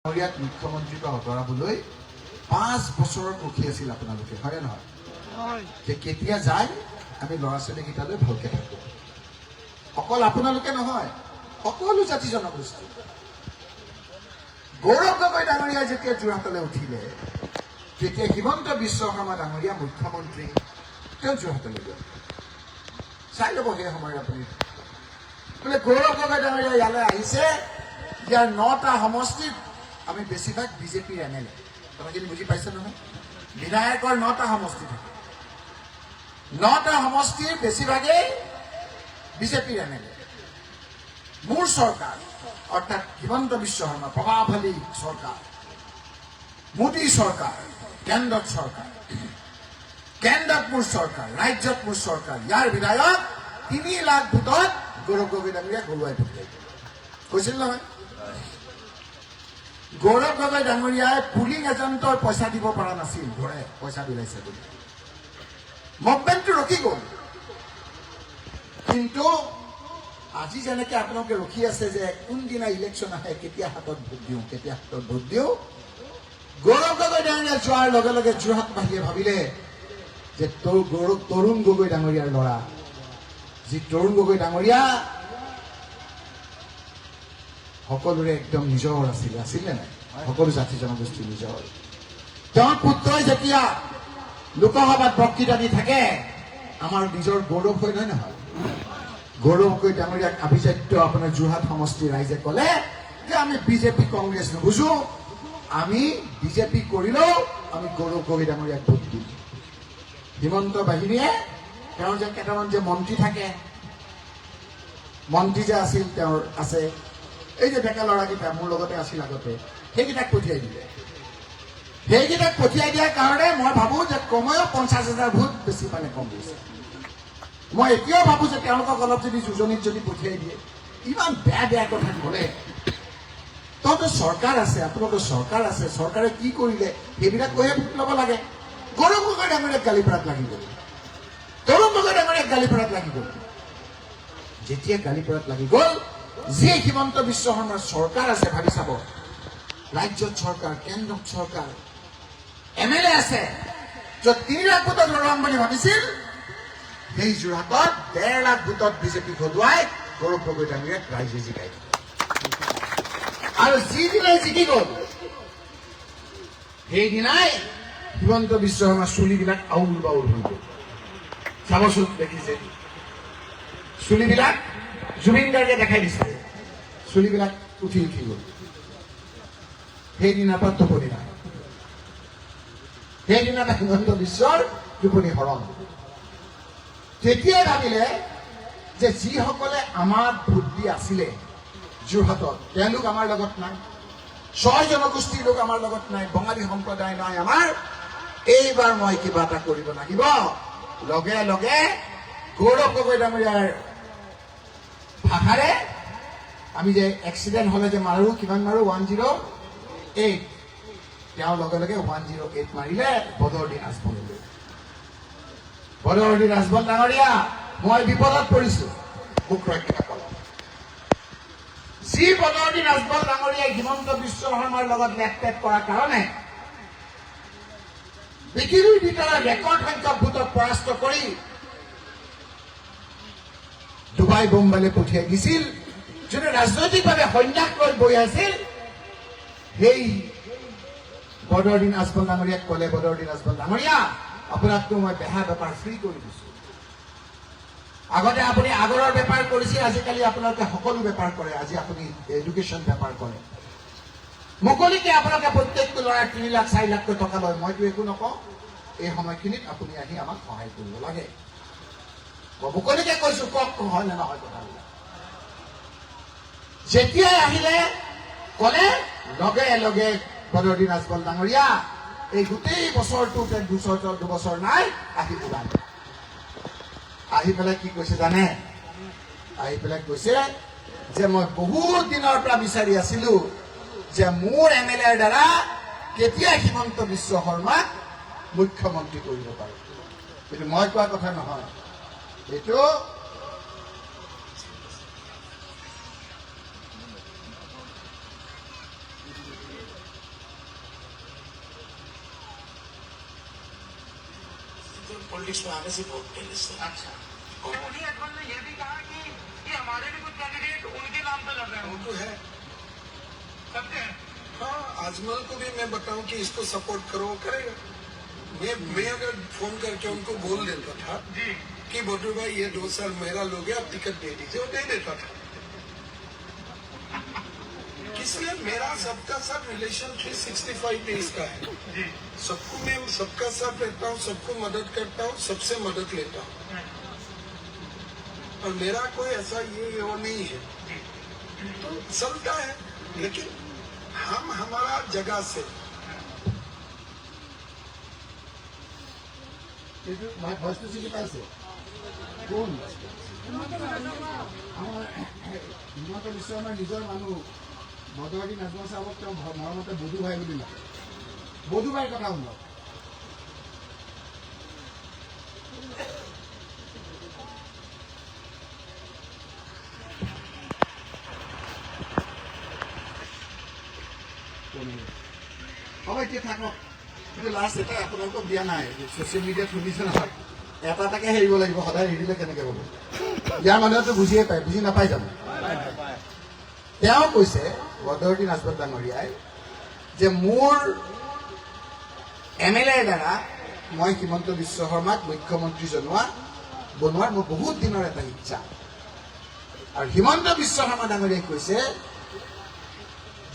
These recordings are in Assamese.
মুখ্যমন্ত্ৰীৰ পৰা আঁতৰাবলৈ 5 বছৰৰ ৰখি আছিল আপোনালোকে, হয় নহয়? যে কেতিয়া যায় আমি ল'ৰা ছোৱালীকেইটালৈ ভালকে থাকোঁ। অকল আপোনালোকে নহয়, সকলো জাতি জনগোষ্ঠী। গৌৰৱ গগৈ ডাঙৰীয়া যেতিয়া যোৰহাটলৈ উঠিলে, তেতিয়া হিমন্ত বিশ্ব শৰ্মা ডাঙৰীয়া মুখ্যমন্ত্ৰী, তেওঁ যোৰহাটলৈ গ'ল। চাই ল'ব সেই সময়ত আপুনি বোলে গৌৰৱ গগৈ ডাঙৰীয়া ইয়ালৈ আহিছে, ইয়াৰ 9টা সমষ্টিত আমি বেছিভাগ বিজেপিৰ MLA। কথাখিনি বুজি পাইছে নহয়? বিধায়কৰ 9টা সমষ্টি থাকে, 9টা সমষ্টিৰ বেছিভাগেই বিজেপিৰ MLA। মোৰ চৰকাৰ অৰ্থাৎ হিমন্ত বিশ্ব শৰ্মা প্ৰভাৱশালী চৰকাৰ, মোদী চৰকাৰ, কেন্দ্ৰত চৰকাৰ, কেন্দ্ৰত মোৰ চৰকাৰ, ৰাজ্যত মোৰ চৰকাৰ, ইয়াৰ বিধায়ক 3 লাখ ভোটত গৌৰৱ গগৈ ডাঙৰীয়া গৰুৱাই পঠিয়াই কৈছিল নহয়? গৌৰৱ গগৈ ডাঙৰীয়াই পুলিং এজেণ্টৰ পইচা দিব পৰা নাছিল, ঘৰে পইচা বিলাইছে বুলি মুভমেণ্টটো ৰখি গ'ল। কিন্তু আজি যেনেকে আপোনালোকে ৰখি আছে যে কোনদিনা ইলেকশ্যন আহে, কেতিয়া হাতত ভোট দিওঁ, কেতিয়া হাতত ভোট দিওঁ, গৌৰৱ গগৈ ডাঙৰীয়া যোৱাৰ লগে লগে যোৰহাটবাসীয়ে ভাবিলে যে তৰুণ গগৈ ডাঙৰীয়াৰ ল'ৰা, যি তৰুণ গগৈ ডাঙৰীয়া সকলোৰে একদম নিজৰ আছিলে নাই? সকলো জাতি জনগোষ্ঠীৰ নিজৰ। তেওঁৰ পুত্ৰই যেতিয়া লোকসভাত বক্তৃতা দি থাকে, আমাৰ নিজৰ গৌৰৱ হয় নহয় নহয়? গৌৰৱ গগৈ ডাঙৰীয়াক আভিজাত্য আপোনাৰ যোৰহাট সমষ্টিৰ ৰাইজে ক'লে যে আমি বিজেপি কংগ্ৰেছ নুবুজো, আমি বিজেপি কৰিলেও আমি গৌৰৱ গগৈ ডাঙৰীয়াক ভোট দিম। হিমন্ত বাহিনীয়ে তেওঁৰ যে কেইটামান যে মন্ত্ৰী থাকে, মন্ত্ৰী যে আছিল তেওঁৰ আছে, এই যে ডেকা ল'ৰাকেইটা মোৰ লগতে আছিল আগতে, সেইকেইটাক পঠিয়াই দিলে। সেইকেইটাক পঠিয়াই দিয়াৰ কাৰণে মই ভাবো যে কমেও 50,000 ভোট বেছি পালে কংগ্ৰেছে। মই এতিয়াও ভাবো যে তেওঁলোকক অলপ যদি যোজনীত যদি পঠিয়াই দিয়ে, ইমান বেয়া বেয়া কথা ক'লে। তহঁতৰ চৰকাৰ আছে, আপোনালোকৰ চৰকাৰ আছে, চৰকাৰে কি কৰিলে সেইবিলাক কৈহে ভোট ল'ব লাগে। গৌৰৱ গগৈ ডাঙৰীয়াক গালি পাৰাত লাগি গ'ল, তৰুণ গগৈ ডাঙৰীয়াক গালি পাৰাত লাগি গ'ল। যেতিয়া গালি পাৰাত লাগি গ'ল, যি হিমন্ত বিশ্ব শৰ্মাৰ চৰকাৰ আছে ভাবি চাব, ৰাজ্যত চৰকাৰ, কেন্দ্ৰত চৰকাৰ, MLA আছে, য'ত 3 লাখ ভোটত হৰুৱাম বুলি ভাবিছিল, সেই যোৰহাটত 1.5 লাখ ভোটত বিজেপি ঘটোৱাই গৌৰৱ গগৈ ডাঙৰীয়াক ৰাইজে জিকাই দিলে। আৰু যিদিনাই জিকি গ'ল, সেইদিনাই হিমন্ত বিশ্ব শৰ্মাৰ চুলিবিলাক আউল বাউল হৈ গ'ল। চাবচোন, দেখিছে চুলিবিলাক জুবিন গাৰ্গে দেখাই দিছে, চুলিবিলাক উঠি উঠি গ'ল। সেইদিনাৰ পৰা টোপনি নাই, সেইদিনা হিমন্ত বিশ্বৰ টোপনি হৰণ। তেতিয়াই ভাবিলে যে যিসকলে আমাক ভোট দি আছিলে যোৰহাটত, তেওঁলোক আমাৰ লগত নাই, 6 জনগোষ্ঠীৰ লোক আমাৰ লগত নাই, বঙালী সম্প্ৰদায় নাই আমাৰ, এইবাৰ মই কিবা এটা কৰিব লাগিব। লগে লগে গৌৰৱ গগৈ ডাঙৰীয়াৰ ভাষাৰে আমি যে এক্সিডেণ্ট হলে যে মাৰো, কিমান মাৰো, 108, তেওঁ লগে লগে 108 মাৰিলে বদৰুদ্দিন আজমললৈ। বদৰুদ্দিন আজমল ডাঙৰীয়া, মই বিপদত পৰিছো, মোক ৰক্ষা কৰক। যি বদৰুদ্দিন আজমল ডাঙৰীয়াই হিমন্ত বিশ্ব শৰ্মাৰ লগত লেটপেট কৰাৰ কাৰণে পৃথিৱীৰ ভিতৰত ৰেকৰ্ড সংখ্যক ভোটত পৰাস্ত কৰি ডুবাই বোম্বাইলৈ পঠিয়াই দিছিল, যোনে ৰাজনৈতিকভাৱে সন্ন্যাস লৈ বৈ আছিল, সেই বদৰুদ্দিন আজমল ডাঙৰীয়াক ক'লে, বদৰুদ্দিন আজমল ডাঙৰীয়া, আপোনাকতো মই বেহা বেপাৰ ফ্ৰী কৰি দিছো। আগতে আপুনি আগৰৰ বেপাৰ কৰিছিল, আজিকালি আপোনালোকে সকলো বেপাৰ কৰে, আজি আপুনি এডুকেশ্যন বেপাৰ কৰে। মুকলিকে আপোনালোকে প্ৰত্যেকটো ল'ৰাই 3 লাখ 4 লাখকৈ টকা লয়, মইতো একো নকওঁ। এই সময়খিনিত আপুনি আহি আমাক সহায় কৰিব লাগে, মই মুকলিকে কৈছো, কওক হয় নে নহয় কথাবিলাক। যেতিয়াই আহিলে ক'লে, লগে লগে বদৰুদ্দিন আজমল ডাঙৰীয়া এই গোটেই বছৰটোত 2 বছৰ নাই, আহি ওলাল। আহি পেলাই কি কৈছে জানে? আহি পেলাই কৈছে যে মই বহুত দিনৰ পৰা বিচাৰি আছিলো যে মোৰ MLA ৰ দ্বাৰা কেতিয়া হিমন্ত বিশ্ব শৰ্মাক মুখ্যমন্ত্ৰী কৰিব পাৰো। কিন্তু মই কোৱা কথা নহয়, এইটো पॉलिटिक्स में आने से बहुत पहले से। अच्छा, और उन्हीं अजमल ने यह भी कहा कि हमारे भी कुछ कैंडिडेट उनके नाम पे लड़ रहे हैं। वो तो है। सबके हैं। हाँ, आजमल को भी मैं बताऊं कि इसको सपोर्ट करो, वो करेगा। मैं अगर फोन करके उनको बोल देता था जी कि बद्रू भाई ये 2 साल मेरा लोगे, आप टिकट दे दीजिए, वो दे देता था। इसलिए मेरा सबका सब रिलेशन 365 डेज का है। जी सबको मैं सबका साथ रहता हूँ, सबको मदद करता हूँ, सबसे मदद लेता हूँ। और मेरा कोई ऐसा ये वो नहीं है, तो चलता है। लेकिन हम हमारा जगह से এইটো ভইচটো চিনি পাইছে কোন আমাৰ হিমন্ত বিশ্ব শৰ্মাৰ নিজৰ মানুহ বদৰুদ্দিন আজমল সাহেবক তেওঁ মৰমতে বধু ভাই বুলি মাতে। বধু ভাইৰ কথা শুনক। হ'ব এতিয়া থাকক, কিন্তু লাষ্ট এটা আপোনালোকক দিয়া নাই, ছ'চিয়েল মিডিয়াত শুনিছে নহয়, এটা এটাকে হেৰিব লাগিব, সদায় হেৰিলে কেনেকৈ হ'ব? ইয়াৰ মানুহেতো বুজিয়ে পায়, বুজি নাপায় জানো? তেওঁ কৈছে বদৰুদ্দিন আজমল ডাঙৰীয়াই যে মোৰ MLA দ্বাৰা মই হিমন্ত বিশ্ব শৰ্মাক মুখ্যমন্ত্ৰী বনোৱাৰ মোৰ বহুত দিনৰ এটা ইচ্ছা। আৰু হিমন্ত বিশ্ব শৰ্মা ডাঙৰীয়াই কৈছে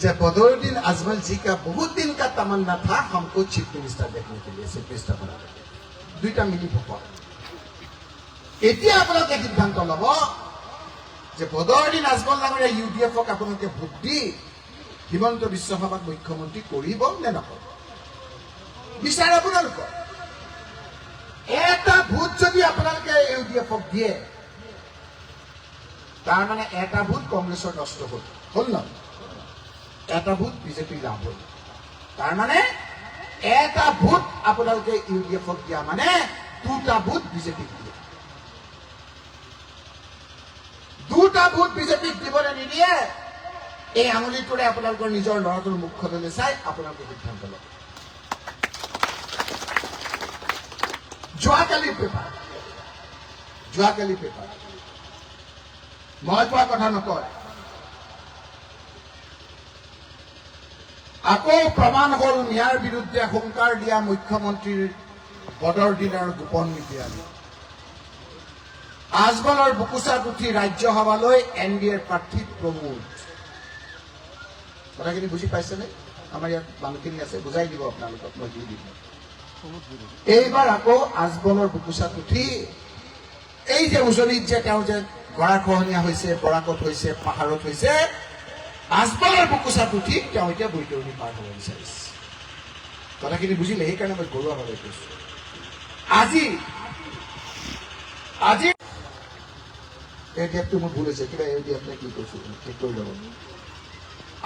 যে बदरुद्दीन अजमल जी का बहुत दिन का तमन्ना था हमको चीफ मिनिस्टर देखने के लिए, चीफ मिनिस्टर बनाने के लिए। दुईटा मिली भोग এতিয়া আপোনালোকে সিদ্ধান্ত ল'ব যে বদৰুদ্দিন আজমল ডাঙৰীয়া UDF-ক আপোনালোকে ভোট দি হিমন্ত বিশ্ব শৰ্মাক মুখ্যমন্ত্ৰী কৰিব নে নকৰিব? বিচাৰ আপোনালোকৰ। এটা ভোট যদি আপোনালোকে UDF-ক দিয়ে, তাৰ মানে এটা ভোট কংগ্ৰেছৰ নষ্ট হ'ল ন? এটা ভোট বিজেপিৰ লাভ হ'ল। তাৰ মানে এটা ভোট আপোনালোকে UDF-ক দিয়া মানে দুটা ভোট বিজেপিক দিয়ে। দুটা ভোট বিজেপিক দিবলৈ নিদিয়ে। এই আঙুলিটোৰে আপোনালোকৰ নিজৰ ল'ৰাটোৰ মুখলৈ চাই আপোনালোকে সিদ্ধান্ত লওক। যোৱাকালি পেপাৰ মই কোৱা কথা নকয়, আকৌ প্ৰমাণ হ'ল ন্যায়ৰ বিৰুদ্ধে হুংকাৰ দিয়া মুখ্যমন্ত্ৰীৰ বদৰুদ্দিন আৰু গোপন নীতি আনি আজমলৰ বুকুচাত উঠি ৰাজ্যসভালৈ NDAৰ প্ৰাৰ্থী প্ৰমোদ। কথাখিনি বুজি পাইছেনে? আমাৰ ইয়াত মানুহখিনি আছে, বুজাই দিব আপোনালোকক, মই দি দিম। এইবাৰ আকৌ আজমলৰ বুকুচাত উঠি এই যে উজনিত যে তেওঁ যে গৰাখহনীয়া হৈছে, বৰাকত হৈছে, পাহাৰত হৈছে, আজমলৰ বুকুচাত উঠি তেওঁ এতিয়া বৈতৰণি পাৰ হ'ব বিচাৰিছে। কথাখিনি বুজিলে? সেইকাৰণে মই ঘৰুৱাভাৱে কৈছো। আজি ADF-টো মোৰ ভুল হৈছে, কিবা ADF নে কি কৈছো, ঠিক কৰি ল'ব।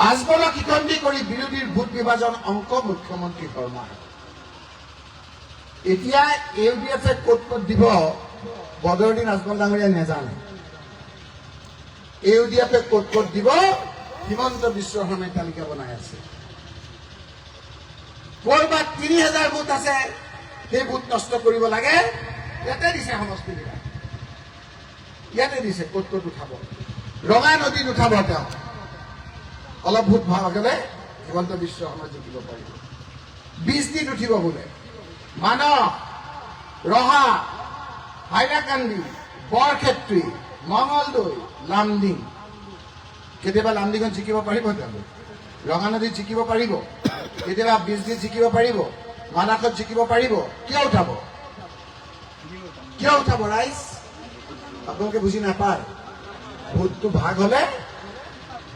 আজমলক শিকন্দি কৰি বিৰোধীৰ ভোট বিভাজন অংক মুখ্যমন্ত্ৰী শৰ্মা। এতিয়া ADF-এ ক'ত দিব বদৰুদ্দিন আজমল ডাঙৰীয়াই নেজানে। ADF-এ ক'ত দিব হিমন্ত বিশ্ব শৰ্মাই তালিকা বনাই আছে। ক'ৰবাত 30,000 ভোট আছে, সেই ভোট নষ্ট কৰিব লাগে, ইয়াতে দিছে সমষ্টিবিলাক, ইয়াতে দিছে ক'ত উঠাব। ৰঙা নদীত উঠাব তেওঁ, অলপ ভোট ভাল গ'লে হিমন্ত বিশ্ব শৰ্মা জিকিব পাৰিব। 20 দিন উঠিব বোলে। মানস, ৰহা, হাইলাকান্দি, বৰক্ষেত্ৰী, মঙলদৈ, লামডিং। কেতিয়াবা লামডিঙত জিকিব পাৰিব তেওঁলোক, ৰঙা নদীত জিকিব পাৰিব, কেতিয়াবা 20 দিন জিকিব পাৰিব, মানসত জিকিব পাৰিব। কিয় উঠাব ৰাইজ? আপোনালোকে বুজি নাপায়। ভোটটো ভাগ হ'লে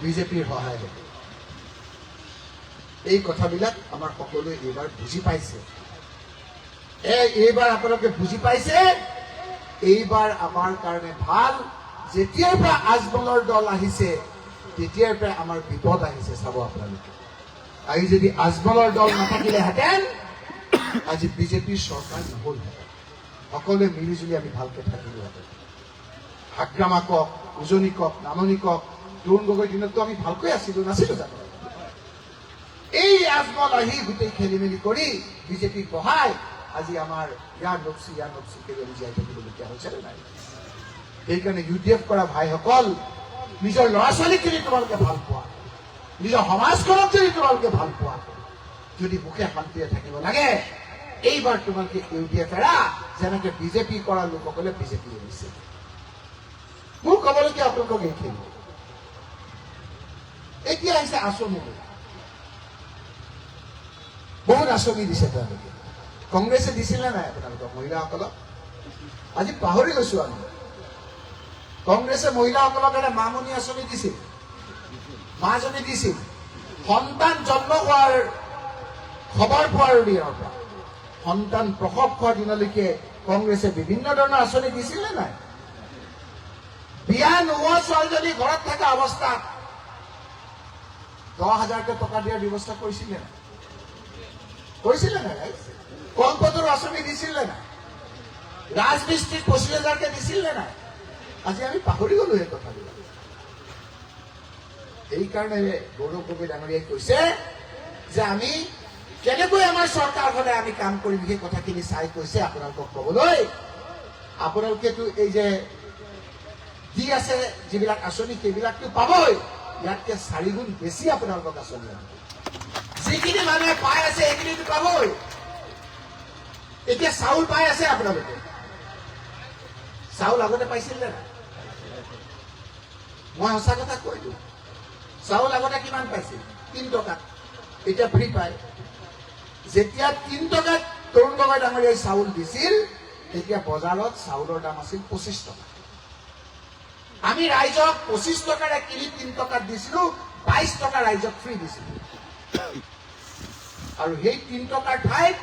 বিজেপিৰ সহায় হ'ব। এই কথাবিলাক আমাৰ সকলোৱে এইবাৰ বুজি পাইছে। এইবাৰ আপোনালোকে বুজি পাইছে। এইবাৰ আমাৰ কাৰণে ভাল। যেতিয়াৰ পৰা আজমলৰ দল আহিছে তেতিয়াৰ পৰা আমাৰ বিপদ আহিছে। চাব আপোনালোকে, আজি যদি আজমলৰ দল নাথাকিলেহেঁতেন আজি বিজেপিৰ চৰকাৰ নহ'লহেঁতেন। সকলোৱে মিলিজুলি আমি ভালকে থাকিলোহেঁতেন। হাগ্ৰামা কওক, উজনি কওক, নামনি কওক, তৰুণ গগৈ দিনততো আমি ভালকৈ নাছিলো জানো? এই আজমল আহি গোটেই খেলি মেলি কৰি বিজেপিক বহাই আজি আমাৰ ইয়াৰ নপচি কৰি জীয়াই থাকিবলগীয়া হৈছে নে নাই? সেইকাৰণে UDF কৰা ভাইসকল, নিজৰ ল'ৰা ছোৱালীক যদি তোমালোকে ভাল পোৱা, নিজৰ সমাজখনক যদি তোমালোকে ভাল পোৱা, যদি মুখে শান্তিৰে থাকিব লাগে, এইবাৰ তোমালোকে UDF এৰা, যেনেকে বিজেপি কৰা লোকসকলে বিজেপি এৰিছে। মোৰ ক'বলগীয়া আপোনালোকক এইখিনি। এতিয়া আহিছে আঁচনি, বহুত আঁচনি দিছে তেওঁলোকে। কংগ্ৰেছে দিছিল নে নাই আপোনালোকক মহিলাসকলক? আজি পাহৰি গৈছো আমি। কংগ্ৰেছে মহিলাসকলক এটা মামনি আঁচনি দিছিল, মাজনী দিছিল, সন্তান জন্ম হোৱাৰ খবৰ পোৱাৰ দিনৰ পৰা সন্তান প্ৰসৱ হোৱাৰ দিনলৈকে কংগ্ৰেছে বিভিন্ন ধৰণৰ আঁচনি দিছিল নে নাই? বিয়া নোহোৱা ছোৱালীজনী ঘৰত থকা অৱস্থাত 10,000 টকা দিয়াৰ ব্যৱস্থা কৰিছিলে নাই? কৰিছিলে নাই? কল্পতৰু আঁচনি দিছিলে নাই? ৰাজমিস্ত্ৰীক 25,000 দিছিলে নাই? আজি আমি পাহৰি গলো এই কথাবিলাক। এইকাৰণে গৌৰৱ গগৈ ডাঙৰীয়াই কৈছে যে আমি কেনেকৈ আমাৰ চৰকাৰখনে আমি কাম কৰিম, সেই কথাখিনি চাই কৈছে আপোনালোকক ক'বলৈ। আপোনালোকেতো এই যে দি আছে যিবিলাক আঁচনি, সেইবিলাকতো পাবই, ইয়াতকে 4 গুণ বেছি আপোনালোকক আঁচনি আনিব। যিখিনি মানুহে পাই আছে সেইখিনিতো পাবই। এতিয়া চাউল পাই আছে আপোনালোকে, চাউল আগতে পাইছিল নে নাই? মই সঁচা কথা কৈ দিওঁ, চাউল আগতে কিমান পাইছিল? 3 টকাত, এতিয়া ফ্ৰী পায়। যেতিয়া 3 টকাত তৰুণ গগৈ ডাঙৰীয়াই চাউল দিছিল, তেতিয়া বজাৰত চাউলৰ দাম আছিল 25 টকা। আমি ৰাইজক 25 টকাৰে কিনি 3 টকাত দিছিলো, 22 টকা ৰাইজক ফ্ৰী দিছিলো। আৰু সেই 3 টকাৰ ঠাইত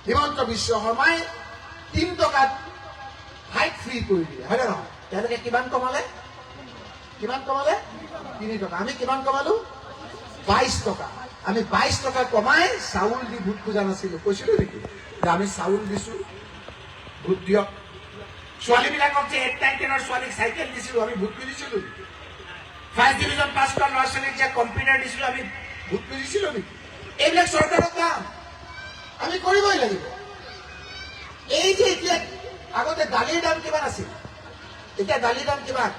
হিমন্ত বিশ্ব শৰ্মাই 3 টকাত ঠাইত ফ্ৰী কৰি দিলে, হয় নে নহয়? তেওঁলোকে কিমান কমালে? 3 টকা। আমি কিমান কমালো? 22 টকা। আমি 22 টকা কমাই চাউল দি ভোট খোজা নাছিলো। কৈছিলো নেকি যে আমি চাউল দিছো, ভোট দিয়ক? ছোৱালীবিলাকক যে 8-9-10 ছোৱালীক চাইকেল দিছিলো, আমি ভোট খুজিছিলো নেকি? 1st ডিভিজন পাছ কৰা ল'ৰা ছোৱালীক যে কম্পিউটাৰ দিছিলো, আমি ভোট খুজিছিলো নেকি? এইবিলাক চৰকাৰৰ কাম, আমি কৰিবই লাগিব। এই যে এতিয়া আগতে দালিৰ দাম কিমান আছিল, এতিয়া দালিৰ দাম কিমান?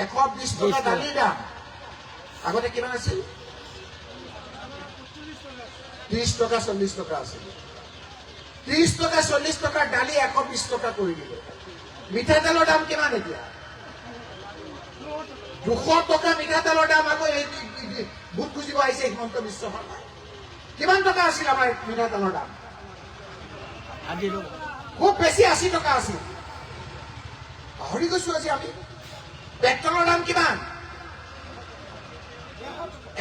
120 টকা দালিৰ দাম। আগতে কিমান আছিল? 30 টকা 40 টকা আছিল। 30 টকা 40 টকাৰ দালি 120 টকা কৰি দিলে। মিঠাতেলৰ দাম কিমান এতিয়া? 200 টকা মিঠাতেলৰ দাম। আকৌ এই ভোট খুজিব আহিছে হিমন্ত বিশ্ব শৰ্মাই। কিমান টকা আছিল আমাৰ মিঠাতেলৰ দাম? খুব বেছি 80 টকা আছিল। পাহৰি গৈছো আজি আমি। পেট্ৰলৰ দাম কিমান?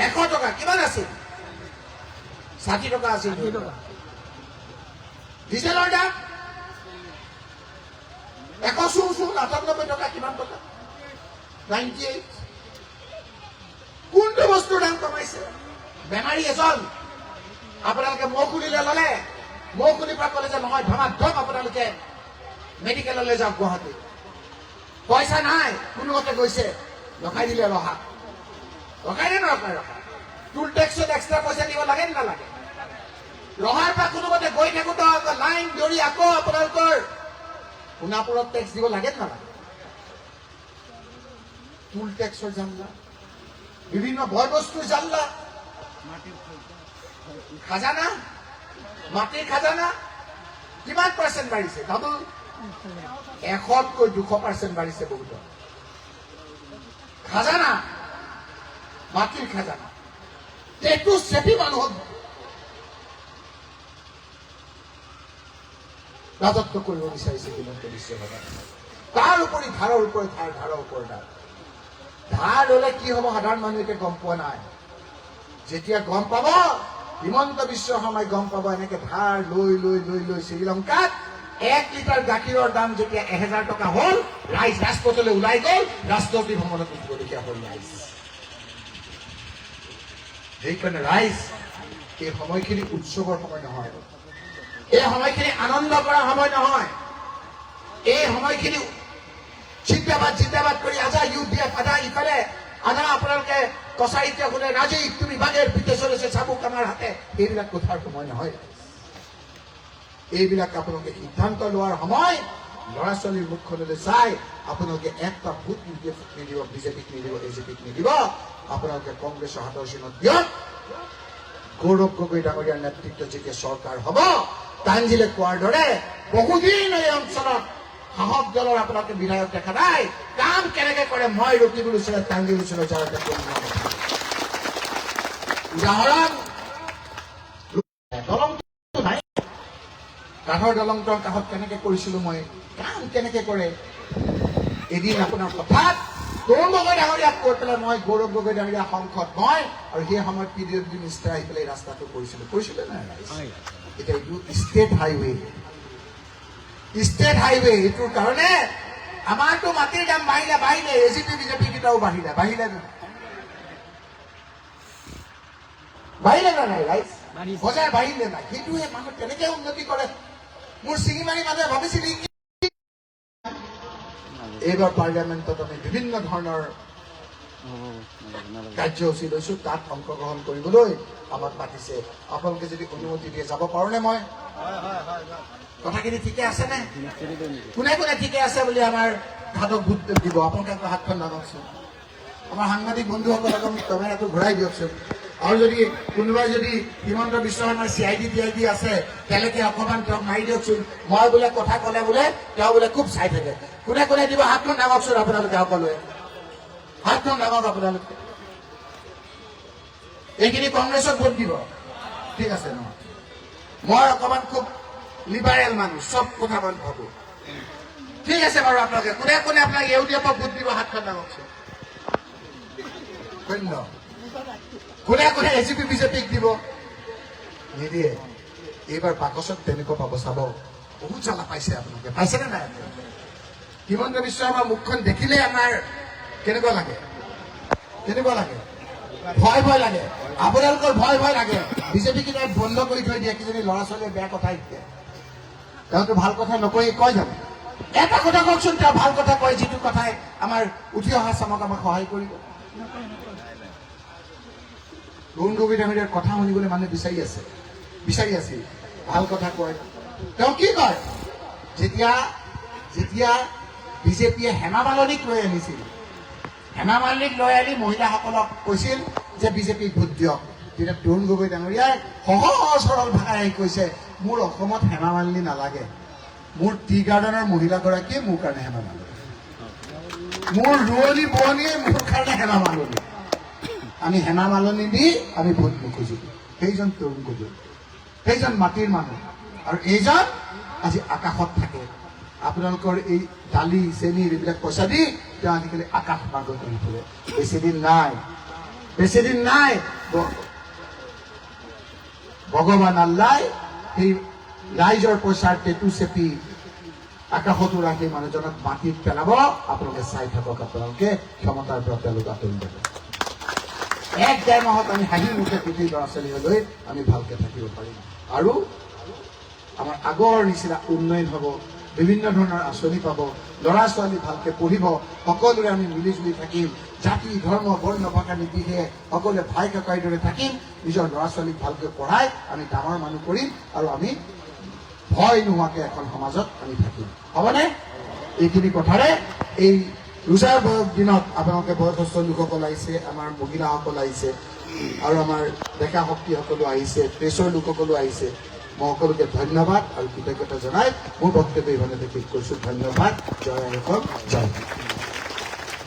100 টকা। কিমান আছিল? 60 টকা আছিল। ডিজেলৰ দাম 198 টকা। কিমান টকা? 98। কোনটো বস্তুৰ দাম কমাইছে? বেমাৰী এজন আপোনালোকে মুখ খুলিলে ল'লে, মুখ খুলিৰ পৰা ক'লে যে নহয় ধমাধম আপোনালোকে মেডিকেললৈ যাওক গুৱাহাটী। পইচা নাই, কোনোমতে গৈছে, ৰখাই দিলে ৰহা। ৰখাই নে নৰখাই? ৰখা। টুল টেক্সত এক্সট্ৰা পইচা দিব লাগে নে নালাগে? ৰহাৰ পৰা কোনোমতে গৈ থাকোতে লাইন ধৰি আকৌ আপোনালোকৰ সোণাপুৰত টেক্স দিব লাগে নে নালাগে? টুল টেক্সৰ জানলা, বিভিন্ন বয় বস্তুৰ জানলা, খাজানা, মাটিৰ খাজানা কিমান পাৰ্চেণ্ট বাঢ়িছে? ডাবল। 100তকৈ 200% বাঢ়িছে বহুত। খাজানা, মাটিৰ খাজানা, টেটু চেপি মানুহক ৰাজত্ব কৰিব বিচাৰিছে হিমন্ত বিশ্ব শৰ্মাই। তাৰ উপৰি ধাৰৰ ওপৰত ধাৰ, ধাৰৰ ওপৰত ধাৰ। ধাৰ হলে কি হব সাধাৰণ মানুহে গম পোৱা নাই। যেতিয়া গম পাব, হিমন্ত বিশ্ব শৰ্মাই গম পাব, এনেকে ধাৰ লৈ লৈ লৈ লৈ শ্ৰীলংকাত 1 লিটাৰ গাখীৰৰ দাম যেতিয়া 1000 টকা হ'ল, ৰাইজ ৰাজপথলৈ ওলাই গ'ল, ৰাষ্ট্ৰপতি ভ্ৰমণত উঠিবলগীয়া হ'ল ৰাইজ। সেইকাৰণে ৰাইজ, এই সময়খিনি উৎসৱৰ সময় নহয়, এই সময়খিনি আনন্দ কৰা সময় নহয়। এই সময়খিনি জিন্দাবাদ জিন্দাবাদ কৰি আধা UDF, আধা ইফালে, আধা আপোনালোকে কছাৰীতে শুনে ৰাজীৱ তুমি বাঘেৰ পিঠে চলিছে চাবুক আমাৰ হাতে, এইবিলাক কথাৰ সময় নহয়। এইবিলাক আপোনালোকে সিদ্ধান্ত লোৱাৰ সময়। ল'ৰা ছোৱালীৰ মুখখনলৈ চাই আপোনালোকে একটা ভোট নিদিব, বিজেপিক নিদিব, এজেপিক নিদিব, আপোনালোকে কংগ্ৰেছৰ হাতৰ চিনত দিয়ক। গৌৰৱ গগৈ ডাঙৰীয়াৰ নেতৃত্বত যেতিয়া চৰকাৰ হ'ব, তাঞ্জিলে কোৱাৰ দৰে বহুদিন এই অঞ্চলত সাহস দলৰ আপোনালোকে বিধায়ক দেখা নাই। কাম কেনেকে কৰে মই ৰকিবুল হুছেইন তাঞ্জিল হুছেইনৰ জৰিয়তে উদাহৰণ, দলংটো নাই, কাঠৰ দলংটোৰ কাষত কেনেকে কৰিছিলো মই, কাম কেনেকে কৰে। এদিন আপোনাৰ হঠাৎ তৰুণ গগৈ ডাঙৰীয়াক কৈ পেলাই মই গৌৰৱ গগৈ ডাঙৰীয়া সংসদ মই আৰু সেই সময়ত PWD মিনিষ্টাৰ আহি পেলাই ৰাস্তাটো কৰিছিলে নাই ৰাইজ। এতিয়া এইটো ষ্টেট হাইৱে, ষ্টেট হাইৱে। এইটোৰ কাৰণে আমাৰতো মাটিৰ দাম বাঢ়িলে, এজিপি বিজেপি কেইটাও বাঢ়িলে না নাই ৰাইজ, বজাৰ বাঢ়িলে নাই। সেইটোহে মানুহ কেনেকে উন্নতি কৰে। মোৰ চিঙিমাৰি মানুহে ভাবিছিল এইবাৰ পাৰ্লিয়ামেণ্টত আমি বিভিন্ন ধৰণৰ কাৰ্যসূচী লৈছো, তাত অংশগ্ৰহণ কৰিবলৈ আমাক মাতিছে। আপোনালোকে যদি অনুমতি দিয়ে যাব পাৰোনে? মই কথাখিনি ঠিকে আছে নে? কোনে কোনে ঠিকে আছে বুলি আমাৰ হাতক ভোট দিব? আপোনালোকে হাতখন নামাকচোন। আমাৰ সাংবাদিক বন্ধুসকলক কেমেৰাটো ঘূৰাই দিয়কচোন। আৰু যদি কোনোবাই যদি হিমন্ত বিশ্ব শৰ্মাৰ CID আছে, তেওঁলোকে অকণমান তেওঁক মাৰি দিয়কচোন। মই বোলে কথা ক'লে বোলে তেওঁ বোলে খুব চাই থাকে। কোনে কোনে দিব হাতখন নামাকচোন আপোনালোকে সকলোৱে, হাতখন নামাক আপোনালোকে। এইখিনি কংগ্ৰেছক ভোট দিব, ঠিক আছে ন? মই অকণমান খুব লিবাৰেল মানুহ, চব কথা মই ভাবো, ঠিক আছে বাৰু। আপোনালোকে কোনে কোনে আপোনাক ইউডিএফক ভোট দিব হাতখন নামাকচোন। শূন্য। কোনে কোনে এজিপি বিজেপিক দিব? নিদিয়ে। এইবাৰ বাকচত তেনেকুৱা পাব, চাব। বহুত জ্বালা পাইছে আপোনালোকে, পাইছেনে নাই? হিমন্ত বিশ্ব শৰ্মাৰ মুখখন দেখিলে আমাৰ কেনেকুৱা লাগে, ভয় লাগে। আপোনালোকৰ ভয় লাগে। বিজেপি কেইটাই বন্ধ কৰি থৈ দিয়ে, কিজানি ল'ৰা ছোৱালীয়ে বেয়া কথা শিকে। তেওঁতো ভাল কথা নকয়, কয় জানো? এটা কথা কওকচোন, তেওঁ ভাল কথা কয় যিটো কথাই আমাৰ উঠি অহা চামক আমাক সহায় কৰিব। তৰুণ গগৈ ডাঙৰীয়াৰ কথা শুনিবলৈ মানুহে বিচাৰি আছে, ভাল কথা কয়। তেওঁ কি কয়? যেতিয়া বিজেপিয়ে হেমা মালিনীক লৈ আনিছিল, হেমা মালিনীক লৈ আনি মহিলাসকলক কৈছিল যে বিজেপিক ভোট দিয়ক, তেতিয়া তৰুণ গগৈ ডাঙৰীয়াই সহজ সৰল ভাষাৰে আহি কৈছে, মোৰ অসমত হেমা মালিনী নালাগে, মোৰ টি গাৰ্ডেনৰ মহিলাগৰাকীয়ে মোৰ কাৰণে হেমা মালিনী, মোৰ ৰোৱনী বোৱনীয়ে মোৰ কাৰণে হেমা মালিনী। আমি হেমা মালিনী দি আমি ভোট নোখোজো। সেইজন তৰুণ গগৈ, সেইজন মাটিৰ মানুহ। আৰু এইজন আজি আকাশত থাকে। আপোনালোকৰ এই দালি চেনি এইবিলাক পইচা দি তেওঁ আজিকালি আকাশ মাৰ্গ কৰি ফুৰে। বেছি দিন নাই ভগৱান আল্লাই সেই ৰাইজৰ পইচাৰ টেটু চেপি আকাশত উৰা সেই মানুহজনক মাটিত পেলাব। আপোনালোকে চাই থাকক, আপোনালোকে ক্ষমতাৰ পৰা তেওঁলোক আঁতৰি যাব। 1-1.5 মাহত আমি হাঁহি মুখে পৃথিৱীৰ ল'ৰা ছোৱালীলৈ আমি ভালকে থাকিব পাৰিম। আৰু আমাৰ আগৰ নিচিনা উন্নয়ন হ'ব, বিভিন্ন ধৰণৰ আঁচনি পাব, ল'ৰা ছোৱালী ভালকে পঢ়িব, সকলোৰে আমি মিলিজুলি থাকিম, জাতি ধৰ্ম বৰ্ণ ভাষা নিৰ্বিশেষে সকলোৱে ভাই ককাইৰ দৰে থাকিম। নিজৰ ল'ৰা ছোৱালীক ভালকৈ পঢ়াই আমি ডাঙৰ মানুহ কৰিম আৰু আমি ভয় নোহোৱাকে এখন সমাজত আমি থাকিম। হ'বনে? এইখিনি কথাৰে এই ৰোজাৰ দিনত আপোনালোকে বয়সস্থ লোকসকল আহিছে, আমাৰ মহিলাসকল আহিছে আৰু আমাৰ ডেকা শক্তিসকলো আহিছে, প্ৰেছৰ লোকসকলো আহিছে। মই সকলোকে ধন্যবাদ আৰু কৃতজ্ঞতা জনাই মোৰ বক্তব্য ইমানতে শেষ কৰিছো। ধন্যবাদ। জয় অসম, জয়।